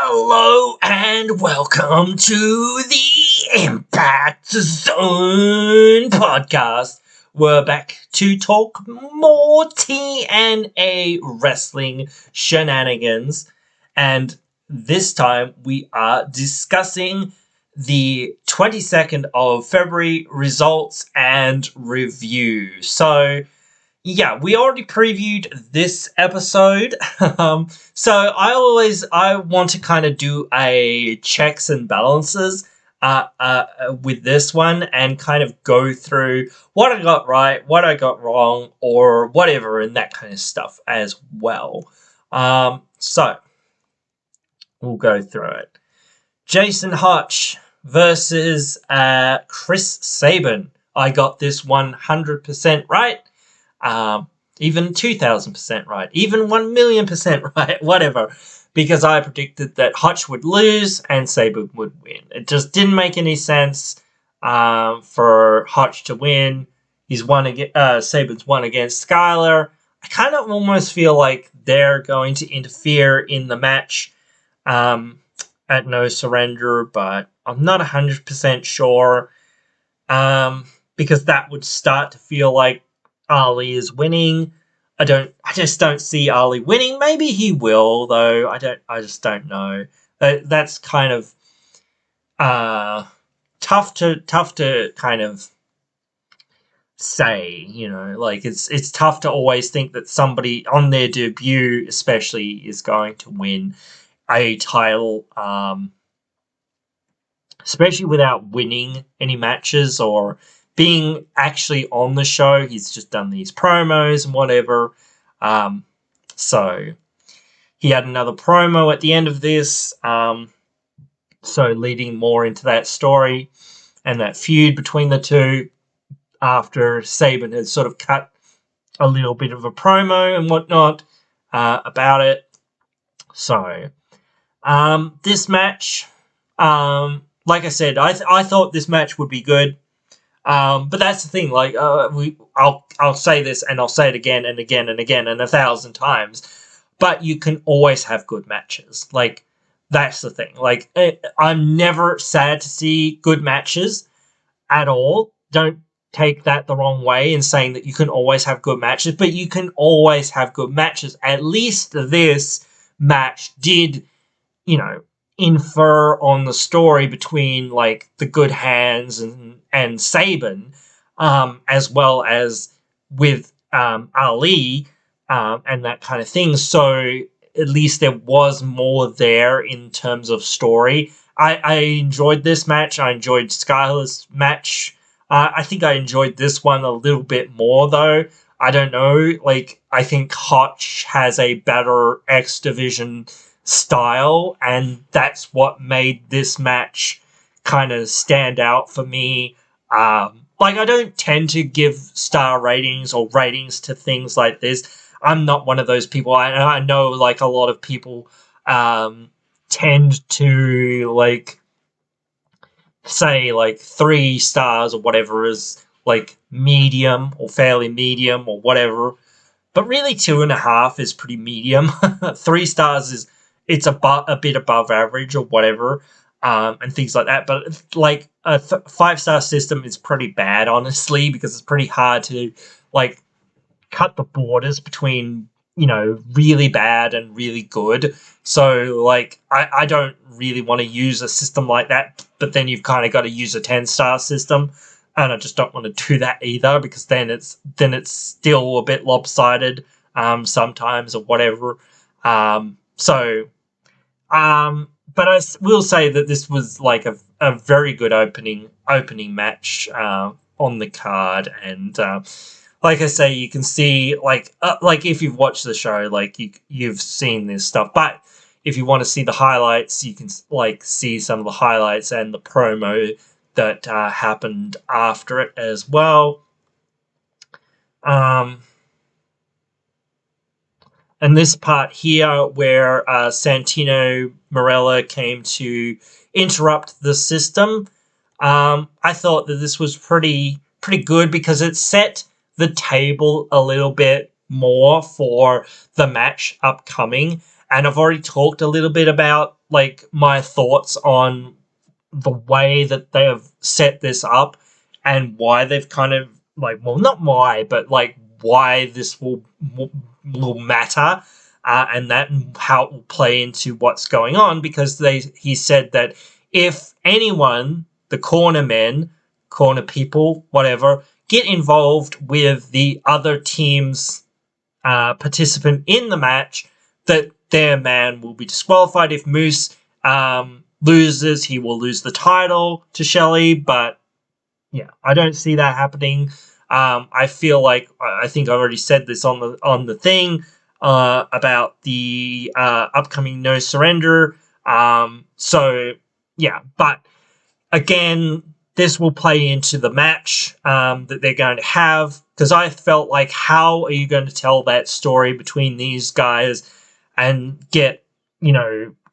Hello and welcome to the Impact Zone podcast. We're back to talk more TNA wrestling shenanigans, and this time we are discussing the 22nd of February results and review. So yeah, we already previewed this episode. So I want to kind of do a checks and balances with this one and kind of go through what I got right, what I got wrong, or whatever, and that kind of stuff as well. So we'll go through it. Jason Hotch versus Chris Sabin. I got this 100% right. Even 2,000% right, even 1,000,000% right, whatever, because I predicted that Hutch would lose and Saban would win. It just didn't make any sense for Hutch to win. Saban's won against Skylar. I kind of almost feel like they're going to interfere in the match at No Surrender, but I'm not 100% sure because that would start to feel like Ali is winning. I just don't see Ali winning. Maybe he will, though. I just don't know. That's kind of tough to kind of say, you know, like it's tough to always think that somebody on their debut especially is going to win a title, especially without winning any matches or being actually on the show. He's just done these promos and whatever. So he had another promo at the end of this, so leading more into that story and that feud between the two after Saban had sort of cut a little bit of a promo and whatnot about it. So this match, like I said, I thought this match would be good. But that's the thing, like, I'll say this and I'll say it again and again and again and 1,000 times, but you can always have good matches. Like, that's the thing. Like, I'm never sad to see good matches at all. Don't take that the wrong way in saying that you can always have good matches, but you can always have good matches. At least this match did, you know, infer on the story between like the good hands and Saban, as well as with Ali and that kind of thing. So at least there was more there in terms of story. I enjoyed this match. I enjoyed Skylar's match. I think I enjoyed this one a little bit more though. I don't know. Like, I think Hotch has a better X Division style, and that's what made this match kind of stand out for me. Like, I don't tend to give star ratings or ratings to things like this. I'm not one of those people. I know, like, a lot of people tend to, like, say, like, 3 stars or whatever is, like, medium or fairly medium or whatever. But really, 2.5 is pretty medium. 3 stars is a bit above average or whatever, and things like that. But like a 5-star system is pretty bad, honestly, because it's pretty hard to like cut the borders between, you know, really bad and really good. So like I don't really want to use a system like that, but then you've kind of got to use a 10-star system, and I just don't want to do that either, because then it's still a bit lopsided sometimes or whatever. But I will say that this was like a very good opening match on the card, and like I say, you can see like if you've watched the show, like you've seen this stuff. But if you want to see the highlights, you can like see some of the highlights and the promo that happened after it as well. And this part here where Santino Marella came to interrupt the system, I thought that this was pretty good, because it set the table a little bit more for the match upcoming. And I've already talked a little bit about like my thoughts on the way that they have set this up and why they've kind of like, well, not why, but like why this will matter, and that and how it will play into what's going on, because he said that if anyone, the corner men, corner people, whatever, get involved with the other team's participant in the match, that their man will be disqualified. If Moose loses, he will lose the title to Shelley, but yeah, I don't see that happening. I feel like, I think I already said this on the thing about the upcoming No Surrender. So yeah, but again, this will play into the match that they're going to have, because I felt like, how are you going to tell that story between these guys and get,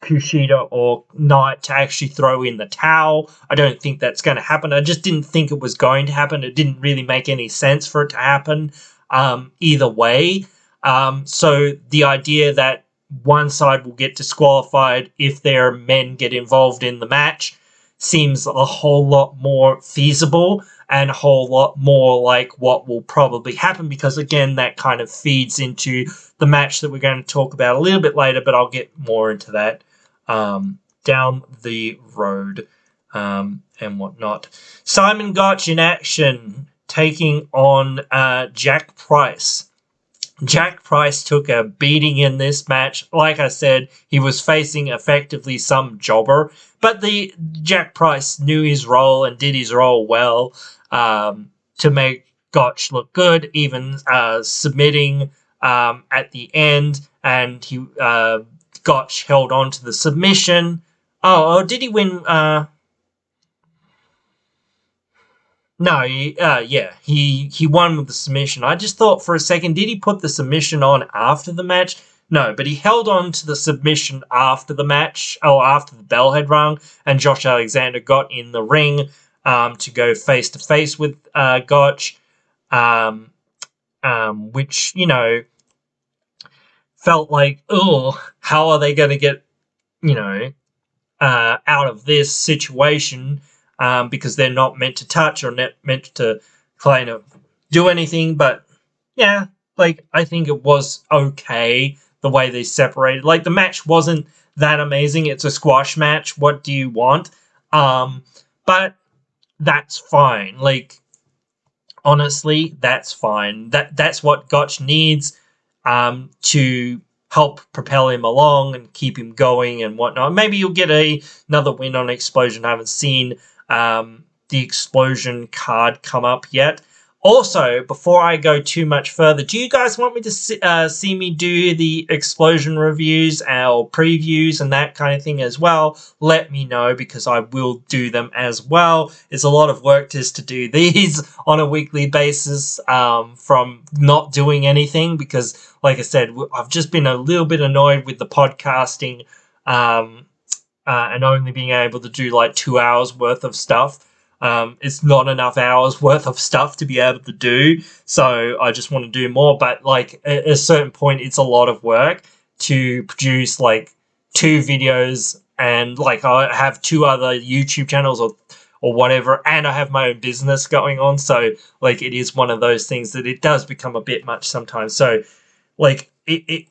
Kushida or Knight to actually throw in the towel? I don't think that's going to happen. I just didn't think it was going to happen. It didn't really make any sense for it to happen either way. So the idea that one side will get disqualified if their men get involved in the match seems a whole lot more feasible and a whole lot more like what will probably happen, because again, that kind of feeds into the match that we're going to talk about a little bit later, but I'll get more into that down the road and whatnot. Simon Gotch in action, taking on Jack Price. Jack Price took a beating in this match. Like I said, he was facing effectively some jobber, but the Jack Price knew his role and did his role well to make Gotch look good, even submitting at the end, and he Gotch held on to the submission. Oh, did he win? No, he won with the submission. I just thought for a second, did he put the submission on after the match? No, but he held on to the submission after the match, or after the bell had rung, and Josh Alexander got in the ring to go face to face with Gotch, which felt like, oh, how are they going to get out of this situation? Because they're not meant to touch or not meant to kind of do anything. But yeah, like, I think it was okay the way they separated. Like, the match wasn't that amazing. It's a squash match. What do you want? But that's fine. Like, honestly, that's fine. That's what Gotch needs to help propel him along and keep him going and whatnot. Maybe you'll get another win on Explosion. I haven't seen the Explosion card come up yet. Also, before I go too much further, do you guys want me to see me do the Explosion reviews or previews and that kind of thing as well? Let me know, because I will do them as well. It's a lot of work just to do these on a weekly basis from not doing anything, because, like I said, I've just been a little bit annoyed with the podcasting and only being able to do like 2 hours worth of stuff. It's not enough hours worth of stuff to be able to do, so I just want to do more. But like at a certain point, it's a lot of work to produce like 2 videos, and like I have 2 other YouTube channels or whatever, and I have my own business going on. So like it is one of those things that it does become a bit much sometimes. So like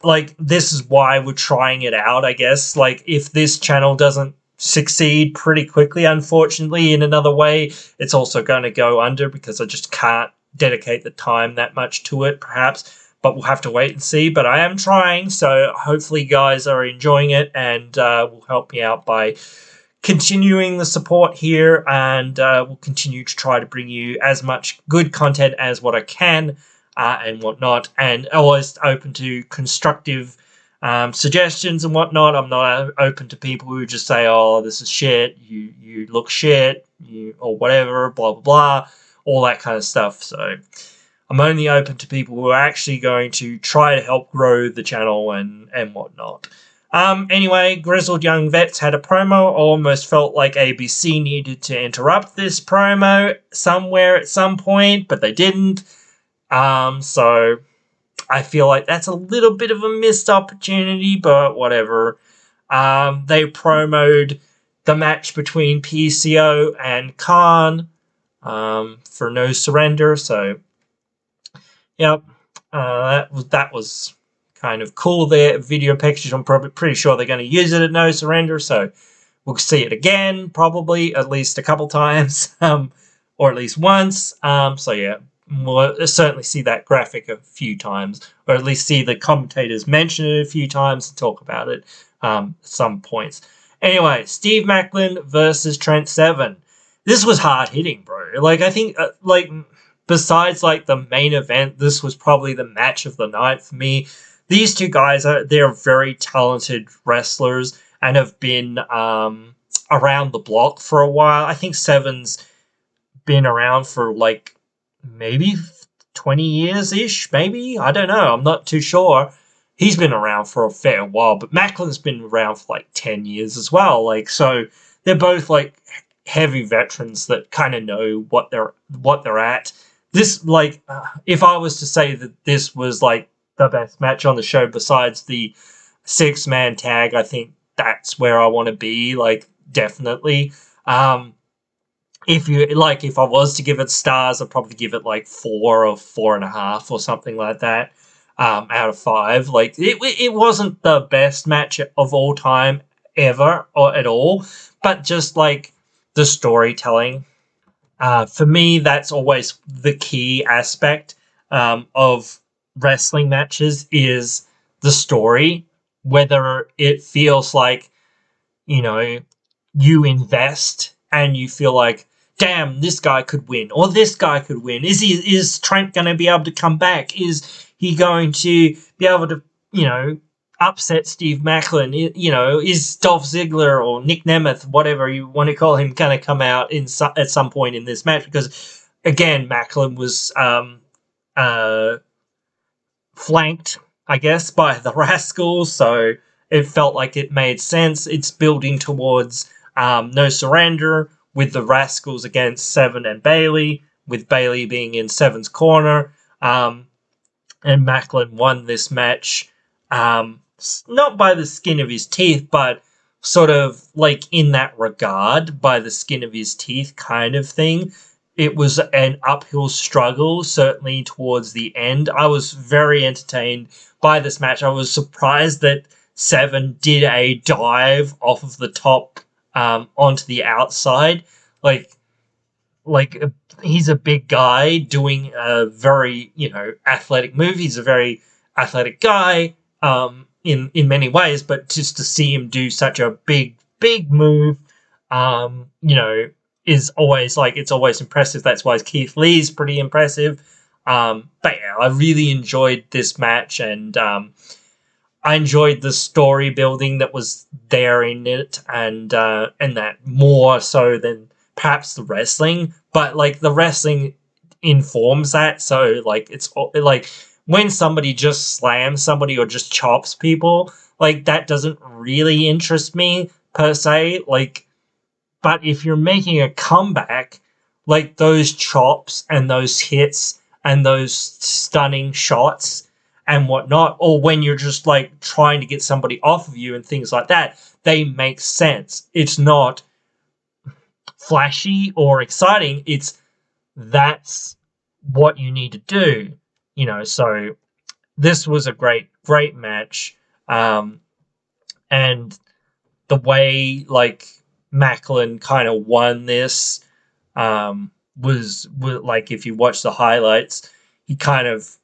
like this is why we're trying it out, I guess. Like if this channel doesn't succeed pretty quickly, unfortunately, in another way, it's also going to go under, because I just can't dedicate the time that much to it, perhaps. But we'll have to wait and see. But I am trying, so hopefully you guys are enjoying it, and will help me out by continuing the support here, and we'll continue to try to bring you as much good content as what I can and whatnot, and always open to constructive suggestions and whatnot. I'm not open to people who just say, oh, this is shit, you look shit, or whatever, blah, blah, blah, all that kind of stuff. So I'm only open to people who are actually going to try to help grow the channel and whatnot. Anyway, Grizzled Young Vets had a promo. Almost felt like ABC needed to interrupt this promo somewhere at some point, but they didn't. So I feel like that's a little bit of a missed opportunity, but whatever. They promoted the match between PCO and Khan for No Surrender. So, yep, that was kind of cool. Their video package. I'm probably pretty sure they're going to use it at No Surrender. So we'll see it again, probably at least a couple times, or at least once. So yeah, we'll certainly see that graphic a few times, or at least see the commentators mention it a few times and talk about it at some points. Anyway, Steve Macklin versus Trent Seven. This was hard hitting, bro. Like, I think, besides like the main event, this was probably the match of the night for me. These two guys they're very talented wrestlers and have been around the block for a while. I think Seven's been around for like maybe 20 years ish, maybe. I don't know. I'm not too sure. He's been around for a fair while, but Macklin's been around for like 10 years as well. Like, so they're both like heavy veterans that kind of know what they're at. This, like, if I was to say that this was like the best match on the show besides the 6-man tag, I think that's where I want to be. Like, definitely. If I was to give it stars, I'd probably give it like 4 or 4.5 or something like that. Out of 5. Like, it wasn't the best match of all time ever or at all, but just like the storytelling. For me, that's always the key aspect of wrestling matches is the story, whether it feels like, you invest and you feel like, damn, this guy could win, or this guy could win. Is Trent going to be able to come back? Is he going to be able to, upset Steve Macklin? Is Dolph Ziggler or Nick Nemeth, whatever you want to call him, going to come out at some point in this match? Because again, Macklin was flanked, I guess, by the Rascals, so it felt like it made sense. It's building towards No Surrender with the Rascals against Seven and Bayley, with Bayley being in Seven's corner. And Macklin won this match, not by the skin of his teeth, but sort of like in that regard, by the skin of his teeth kind of thing. It was an uphill struggle, certainly towards the end. I was very entertained by this match. I was surprised that Seven did a dive off of the top onto the outside. Like he's a big guy doing a very, athletic move. He's a very athletic guy in many ways, but just to see him do such a big move, is always it's always impressive. That's why Keith Lee's pretty impressive. But yeah, I really enjoyed this match, and I enjoyed the story building that was there in it, and that more so than perhaps the wrestling. But like the wrestling informs that, so like it's like when somebody just slams somebody or just chops people, like that doesn't really interest me per se. Like, but if you're making a comeback, like those chops and those hits and those stunning shots and whatnot, or when you're just like trying to get somebody off of you and things like that, they make sense. It's not flashy or exciting. That's what you need to do, so this was a great match. And the way like Macklin kind of won this was like, if you watch the highlights, he kind of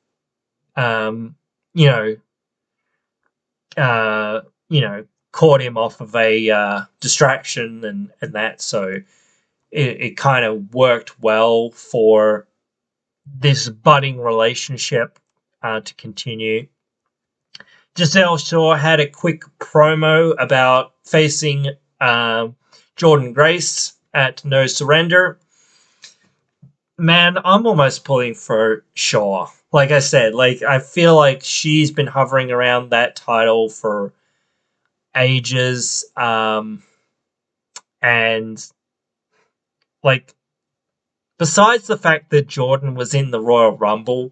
caught him off of a distraction and that, so it kind of worked well for this budding relationship to continue. Giselle Shaw had a quick promo about facing Jordan Grace at No Surrender. Man, I'm almost pulling for Shaw. Like I said, like I feel like she's been hovering around that title for ages, and like besides the fact that Jordan was in the Royal Rumble,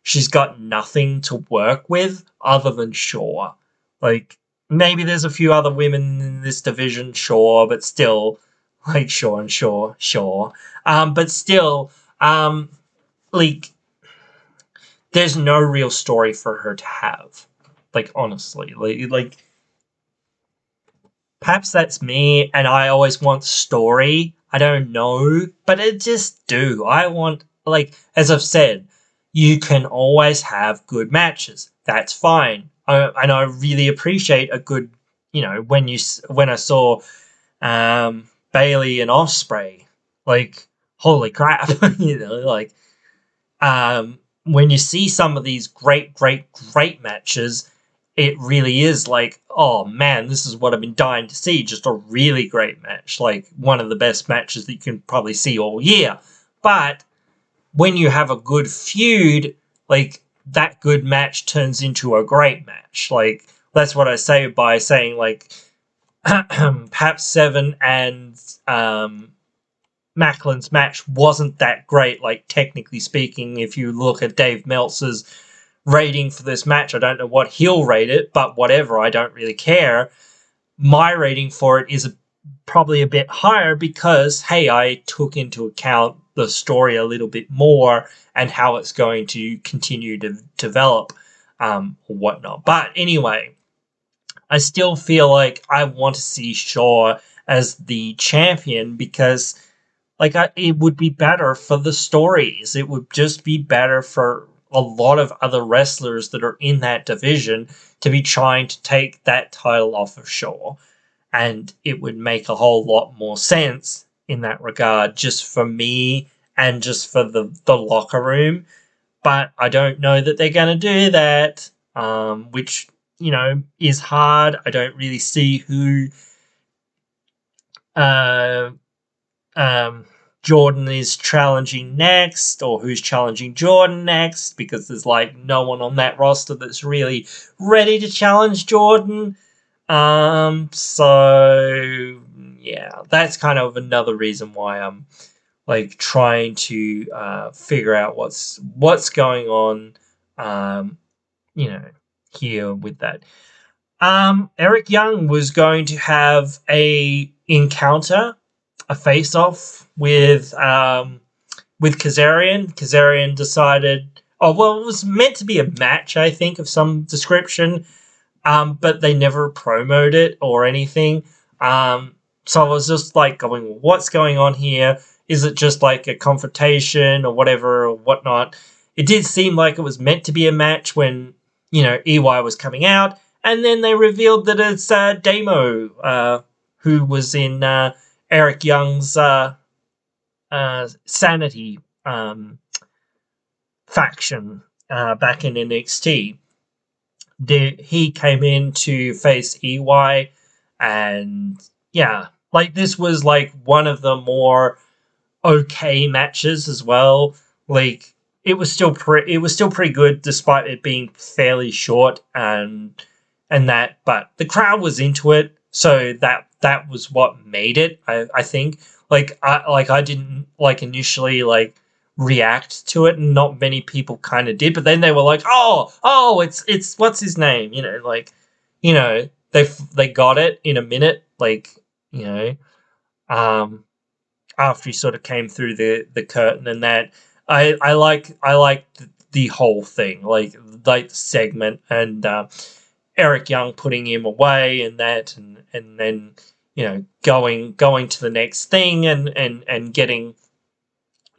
she's got nothing to work with other than Shaw. Like, maybe there's a few other women in this division, sure, but still, like, sure. But still, like, there's no real story for her to have. Like, honestly, like perhaps that's me, and I always want story. I don't know, but it just do. I want, like, as I've said, you can always have good matches. That's fine. And I really appreciate a good, when I saw Bailey and Osprey, like, holy crap, like, when you see some of these great matches, it really is like, oh man, this is what I've been dying to see. Just a really great match, like one of the best matches that you can probably see all year. But when you have a good feud, like that good match turns into a great match. Like that's what I say by saying like perhaps Seven and Macklin's match wasn't that great, like technically speaking. If you look at Dave Meltzer's rating for this match, I don't know what he'll rate it, but whatever, I don't really care. My rating for it is probably a bit higher because, hey, I took into account the story a little bit more and how it's going to continue to develop, or whatnot. But anyway, I still feel like I want to see Shaw as the champion because like it would be better for the stories. It would just be better for a lot of other wrestlers that are in that division to be trying to take that title off of Shaw. And it would make a whole lot more sense in that regard, just for me and just for the locker room. But I don't know that they're going to do that, which, is hard. I don't really see who uh, Jordan is challenging next or who's challenging Jordan next because there's like no one on that roster that's really ready to challenge Jordan. So yeah, that's kind of another reason why I'm like trying to figure out what's going on, um, here with that. Eric Young was going to have a encounter, a face-off with Kazarian. Kazarian decided, oh well, it was meant to be a match, I think, of some description, but they never promoted it or anything. So I was just like going, what's going on here? Is it just like a confrontation or whatever or whatnot? It did seem like it was meant to be a match when, EY was coming out, and then they revealed that it's Damo, who was in Eric Young's Sanity faction back in NXT. He came in to face EY, and yeah, like this was like one of the more okay matches as well. Like it was still pretty good despite it being fairly short and that, but the crowd was into it, so that was what made it. I think I didn't like initially like react to it, and not many people kind of did, but then they were like, oh, it's what's his name, they got it in a minute, like you know um after he sort of came through the curtain and that. I like the whole thing, like the segment and Eric Young putting him away and that, and then going to the next thing and getting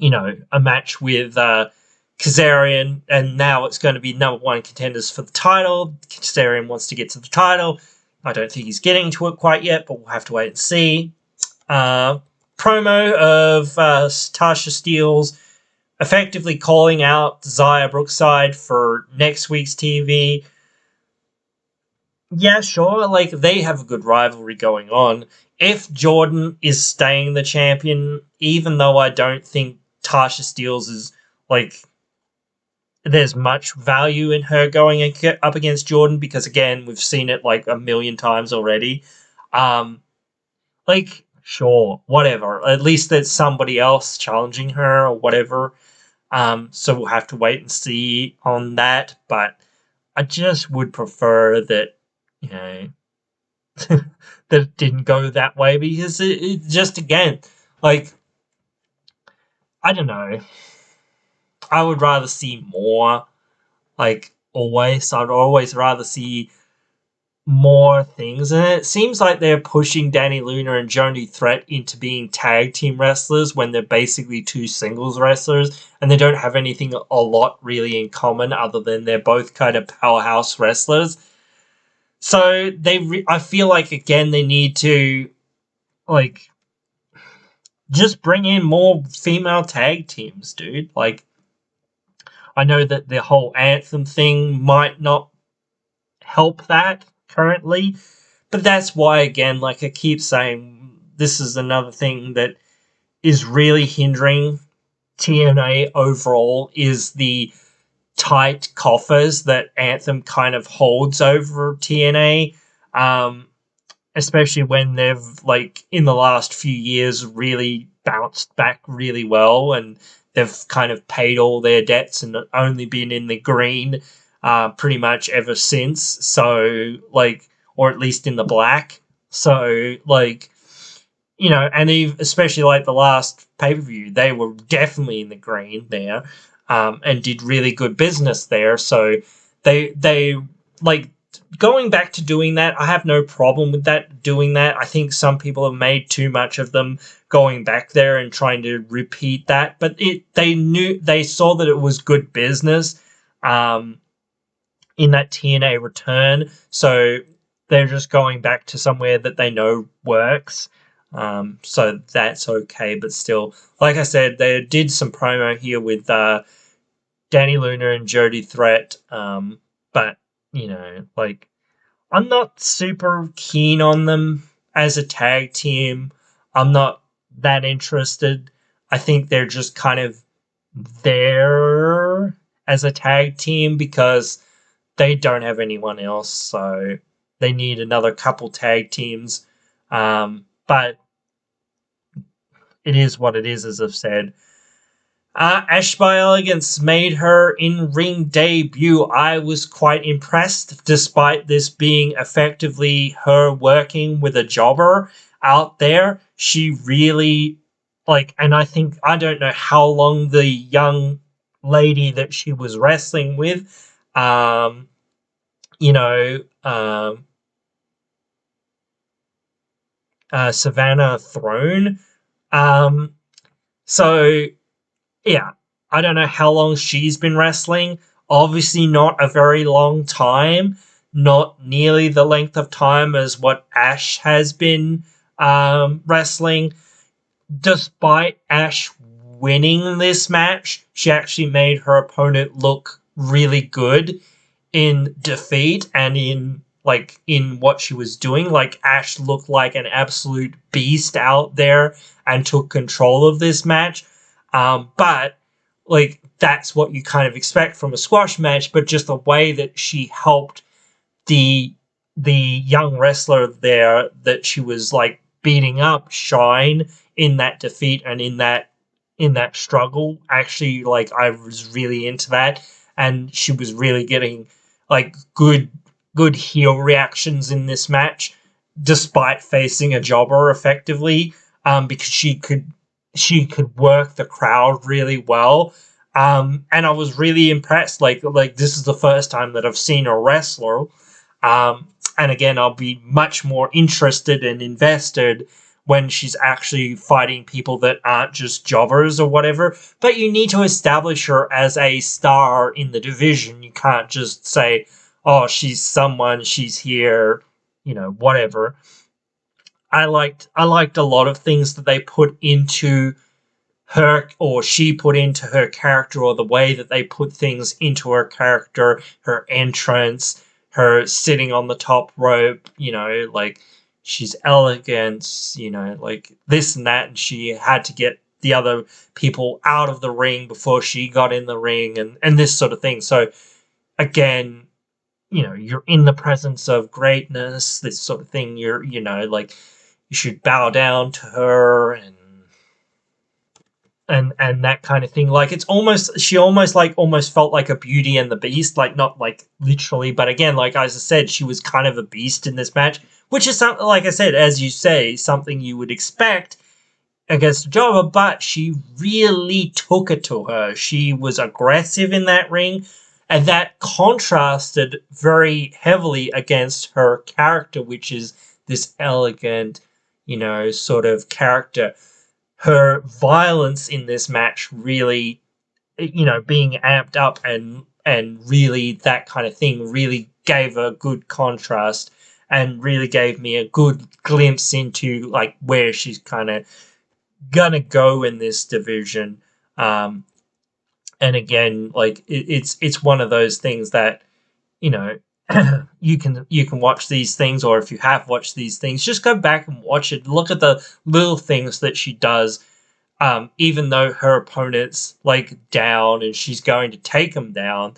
a match with Kazarian, and now it's going to be number one contenders for the title. Kazarian wants to get to the title. I don't think he's getting to it quite yet, but we'll have to wait and see. Promo of Tasha Steelz effectively calling out Xia Brookside for next week's TV. Yeah, sure, like they have a good rivalry going on. If Jordan is staying the champion, even though I don't think Tasha Steelz is like there's much value in her going up against Jordan because again we've seen it like a million times already. Like sure, whatever. At least there's somebody else challenging her or whatever. So we'll have to wait and see on that. But I just would prefer that, that it didn't go that way, because it just, again, like, I don't know. I would rather see more, like, always. I'd always rather see more things, and it seems like they're pushing Danny Luna and Jody Threat into being tag team wrestlers when they're basically two singles wrestlers, and they don't have anything a lot really in common other than they're both kind of powerhouse wrestlers. So I feel like, again, they need to, like, just bring in more female tag teams, dude. Like, I know that the whole Anthem thing might not help that currently, but that's why, again, like I keep saying, this is another thing that is really hindering TNA overall, is the tight coffers that Anthem kind of holds over TNA. Especially when they've, like, in the last few years, really bounced back really well, and they've kind of paid all their debts and only been in the green pretty much ever since. So, like, or at least in the black. So, like, and especially, like, the last pay-per-view, they were definitely in the green there, and did really good business there. So they like, going back to doing that, I have no problem with doing that. I think some people have made too much of them going back there and trying to repeat that, but they saw that it was good business in that TNA return, so they're just going back to somewhere that they know works. So that's okay, but still, like I said, they did some promo here with Danny Luna and Jody Threat, but, like, I'm not super keen on them as a tag team. I'm not that interested. I think they're just kind of there as a tag team because they don't have anyone else, so they need another couple tag teams. But it is what it is, as I've said. Ash by Elegance made her in-ring debut. I was quite impressed, despite this being effectively her working with a jobber out there. She really, like, and I don't know how long the young lady that she was wrestling with, Savannah Throne. So, yeah, I don't know how long she's been wrestling. Obviously not a very long time. Not nearly the length of time as what Ash has been wrestling. Despite Ash winning this match, she actually made her opponent look really good in defeat and in what she was doing. Like, Ash looked like an absolute beast out there and took control of this match. But, like, that's what you kind of expect from a squash match, but just the way that she helped the young wrestler there that she was, like, beating up shine in that defeat and in that struggle. Actually, like, I was really into that, and she was really getting, like, good heel reactions in this match, despite facing a jobber effectively, because she could work the crowd really well. And I was really impressed. Like, this is the first time that I've seen a wrestler. And again, I'll be much more interested and invested when she's actually fighting people that aren't just jobbers or whatever. But you need to establish her as a star in the division. You can't just say, oh, she's someone, she's here, whatever. I liked a lot of things that they put into her, or she put into her character, or the way that they put things into her character, her entrance, her sitting on the top rope, like, she's elegant, like this and that, and she had to get the other people out of the ring before she got in the ring, and this sort of thing. So, again, you're in the presence of greatness, this sort of thing. You're, like, you should bow down to her, and that kind of thing. Like, she almost felt like a Beauty and the Beast, like, not like literally, but again, like, as I said, she was kind of a beast in this match, which is something, like I said, as you say, something you would expect against a jobber, but she really took it to her. She was aggressive in that ring, and that contrasted very heavily against her character, which is this elegant, sort of character. Her violence in this match really, being amped up and really that kind of thing really gave a good contrast and really gave me a good glimpse into like where she's kind of gonna go in this division. And again, like it's one of those things that you know you can watch these things, or if you have watched these things, just go back and watch it. Look at the little things that she does. Even though her opponent's like down and she's going to take them down,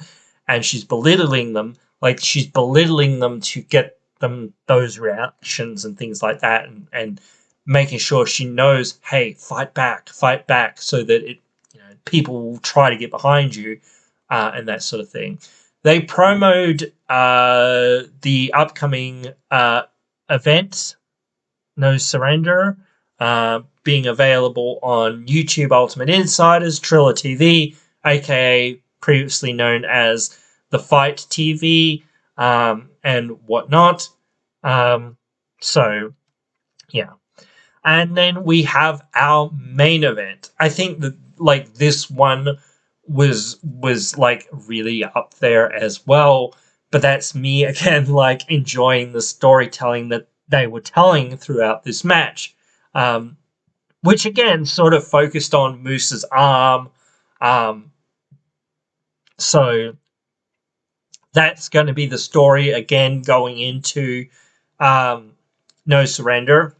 and she's belittling them, like she's belittling them to get them those reactions and things like that, and making sure she knows, hey, fight back, so that people will try to get behind you, and that sort of thing. They promoted the upcoming event, No Surrender, being available on YouTube Ultimate Insiders, Triller TV, aka previously known as the Fight TV, and whatnot. So, yeah. And then we have our main event. I think that like this one was like really up there as well. But that's me again, like enjoying the storytelling that they were telling throughout this match, which again sort of focused on Moose's arm. So that's going to be the story again going into No Surrender,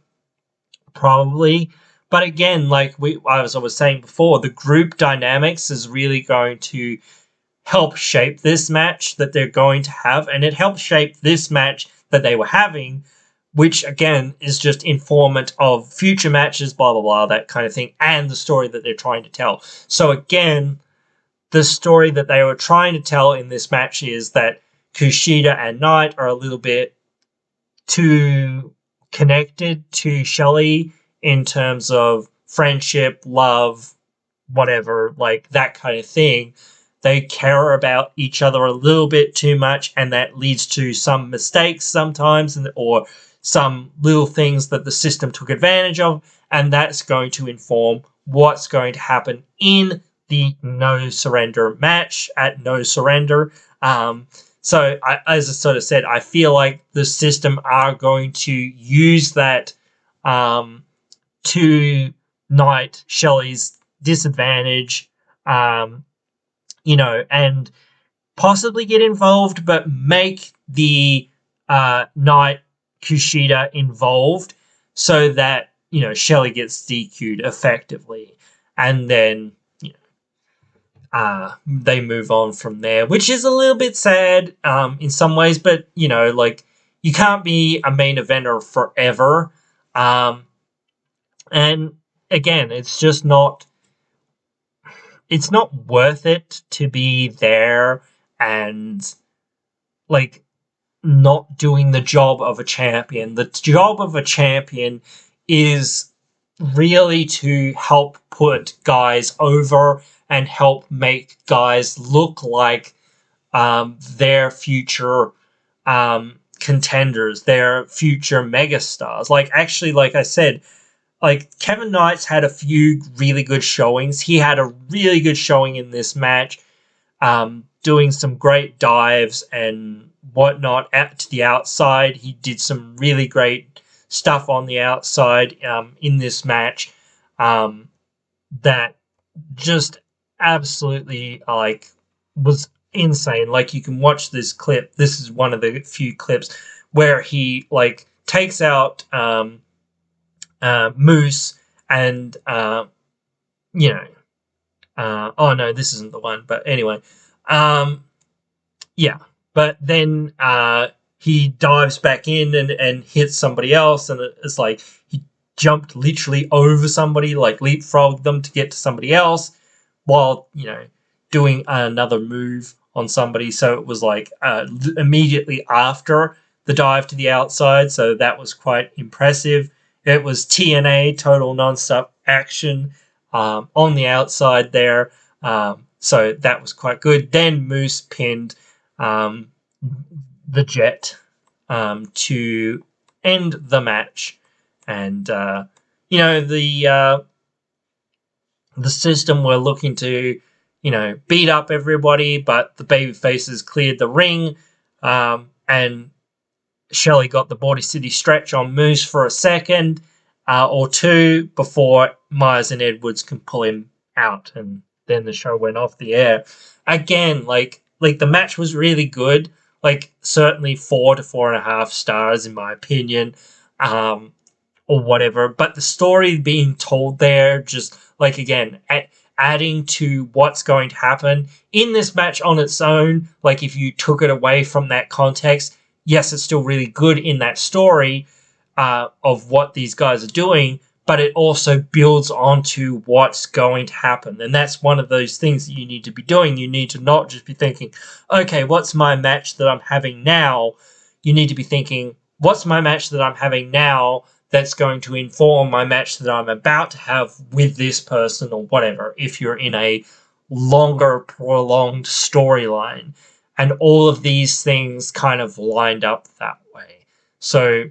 probably. But again, like I was saying before, the group dynamics is really going to help shape this match that they're going to have, and it helped shape this match that they were having, which again is just informant of future matches, blah blah blah, that kind of thing, and the story that they're trying to tell. So again, the story that they were trying to tell in this match is that Kushida and Knight are a little bit too connected to Shelley in terms of friendship, love, whatever, like that kind of thing. They care about each other a little bit too much, and that leads to some mistakes sometimes, or some little things that the system took advantage of, and that's going to inform what's going to happen in the No Surrender match at No Surrender. So, as I sort of said, I feel like the system are going to use that to Knight Shelley's disadvantage, and possibly get involved, but make the Knight Kushida involved so that, Shelley gets DQ'd effectively. And then, they move on from there, which is a little bit sad in some ways, but, like, you can't be a main eventer forever. And again, it's just not worth it to be there and like not doing the job of a champion. The job of a champion is really to help put guys over and help make guys look like their future contenders, their future megastars. Like, actually, like I said, like Kevin Knight's had a few really good showings. He had a really good showing in this match, doing some great dives and whatnot to the outside. He did some really great stuff on the outside in this match that just absolutely like was insane. Like, you can watch this clip. This is one of the few clips where he like takes out Moose and oh no, this isn't the one, but anyway, yeah, but then he dives back in and hits somebody else, and it's like he jumped literally over somebody, like leapfrogged them to get to somebody else while doing another move on somebody. So it was like immediately after the dive to the outside, so that was quite impressive. It was TNA, total non-stop action, on the outside there. So that was quite good. Then Moose pinned the Jet to end the match. And, the system were looking to, beat up everybody, but the baby faces cleared the ring, and Shelley got the Body City stretch on Moose for a second or two before Myers and Edwards can pull him out, and then the show went off the air. Again, like the match was really good, certainly 4 to 4.5 stars in my opinion, or whatever, but the story being told there, just again, adding to what's going to happen in this match on its own, if you took it away from that context, yes, it's still really good in that story of what these guys are doing, but it also builds onto what's going to happen. And that's one of those things that you need to be doing. You need to not just be thinking, okay, what's my match that I'm having now? You need to be thinking, what's my match that I'm having now that's going to inform my match that I'm about to have with this person or whatever, if you're in a longer, prolonged storyline. And all of these things kind of lined up that way. So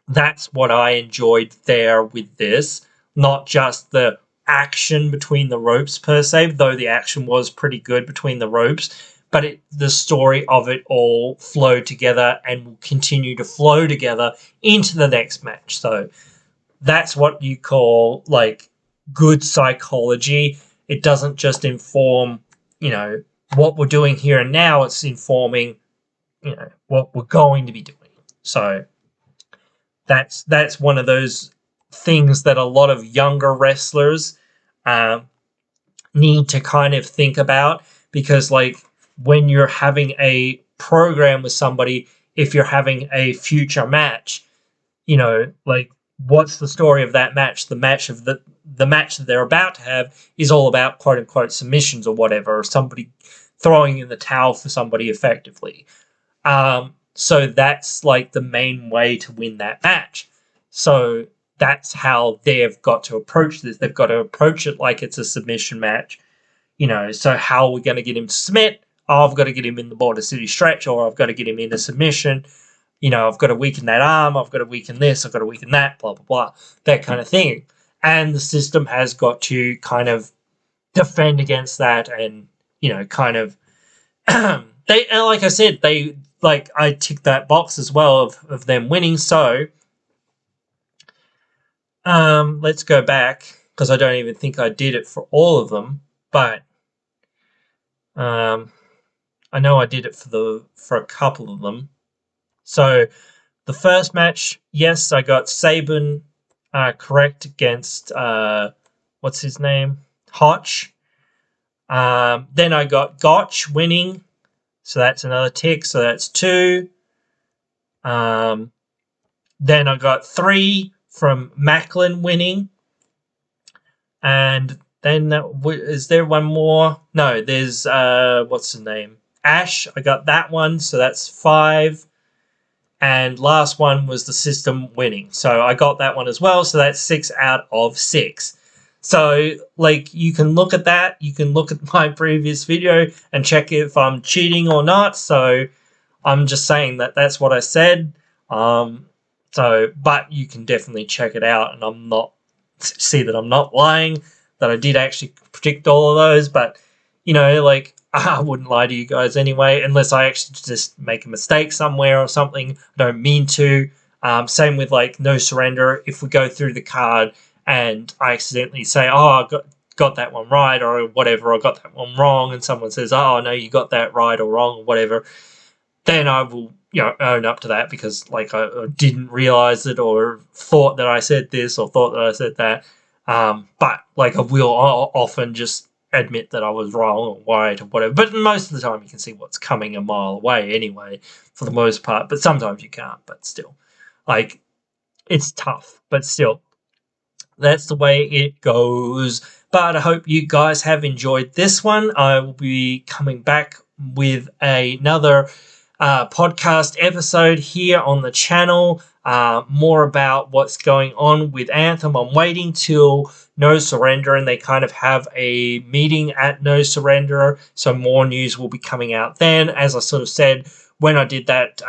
that's what I enjoyed there with this. Not just the action between the ropes per se, though the action was pretty good between the ropes, but the story of it all flowed together and will continue to flow together into the next match. So that's what you call good psychology. It doesn't just inform, what we're doing here and now. It's informing, what we're going to be doing. So that's one of those things that a lot of younger wrestlers need to kind of think about, because when you're having a program with somebody, if you're having a future match, what's the story of that match? The match of the match that they're about to have is all about quote unquote submissions or whatever, or somebody throwing in the towel for somebody effectively. So that's the main way to win that match. So that's how they've got to approach this. They've got to approach it like it's a submission match. So how are we going to get him to submit? Oh, I've got to get him in the Border City stretch, or I've got to get him in a submission. I've got to weaken that arm, I've got to weaken this, I've got to weaken that, blah, blah, blah, that kind of thing. And the system has got to kind of defend against that and, kind of, they, like I said, I ticked that box as well of them winning. So, let's go back, because I don't even think I did it for all of them, but, I know I did it for a couple of them. So the first match, yes, I got Saban correct against what's his name? Hotch. Then I got Gotch winning. So that's another tick. So that's 2. Then I got 3 from Macklin winning. And then is there one more? No, there's what's his name? Ash. I got that one. So that's 5. And last one was the system winning. So I got that one as well. So that's 6 out of 6. So, you can look at that. You can look at my previous video and check if I'm cheating or not. So I'm just saying that that's what I said. But you can definitely check it out. And see that I'm not lying, that I did actually predict all of those. But, I wouldn't lie to you guys anyway, unless I actually just make a mistake somewhere or something. I don't mean to. Same with No Surrender. If we go through the card and I accidentally say, oh, I got that one right or whatever, I got that one wrong, and someone says, oh, no, you got that right or wrong or whatever, then I will, own up to that, because I didn't realize it, or thought that I said this or thought that I said that. But I will often just admit that I was wrong or right or whatever. But most of the time you can see what's coming a mile away anyway, for the most part. But sometimes you can't, but still. It's tough, but still. That's the way it goes. But I hope you guys have enjoyed this one. I will be coming back with another podcast episode here on the channel. More about what's going on with Anthem. I'm waiting till No Surrender, and they kind of have a meeting at No Surrender, so more news will be coming out then. As I sort of said when I did that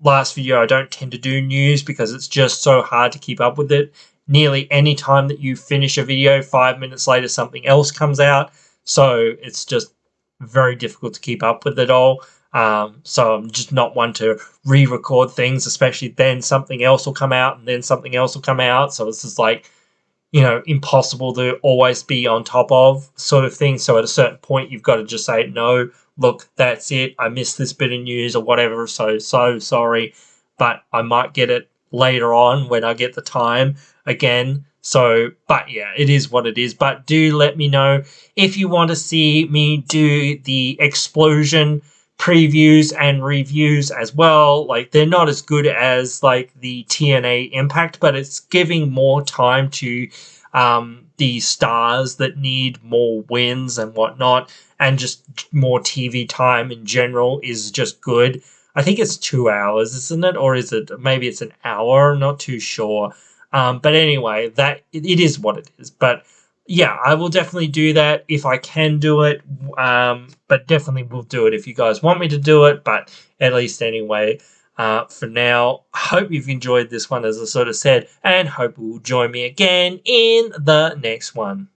last video, I don't tend to do news because it's just so hard to keep up with it. Nearly any time that you finish a video, 5 minutes later something else comes out, so it's just very difficult to keep up with it all. So I'm just not one to re-record things, especially then something else will come out and then something else will come out. So it's just like, impossible to always be on top of sort of thing. So at a certain point, you've got to just say, no, look, that's it. I missed this bit of news or whatever. So sorry, but I might get it later on when I get the time again. So, but yeah, it is what it is. But do let me know if you want to see me do the Explosion previews and reviews as well. Like, they're not as good as like the TNA Impact, but it's giving more time to the stars that need more wins and whatnot, and just more TV time in general is just good. I think it's 2 hours, isn't it? Or is it, maybe it's an hour? Not too sure. But anyway, that it is what it is. But yeah, I will definitely do that if I can do it. But definitely will do it if you guys want me to do it. But at least anyway, for now, I hope you've enjoyed this one, as I sort of said, and hope you will join me again in the next one.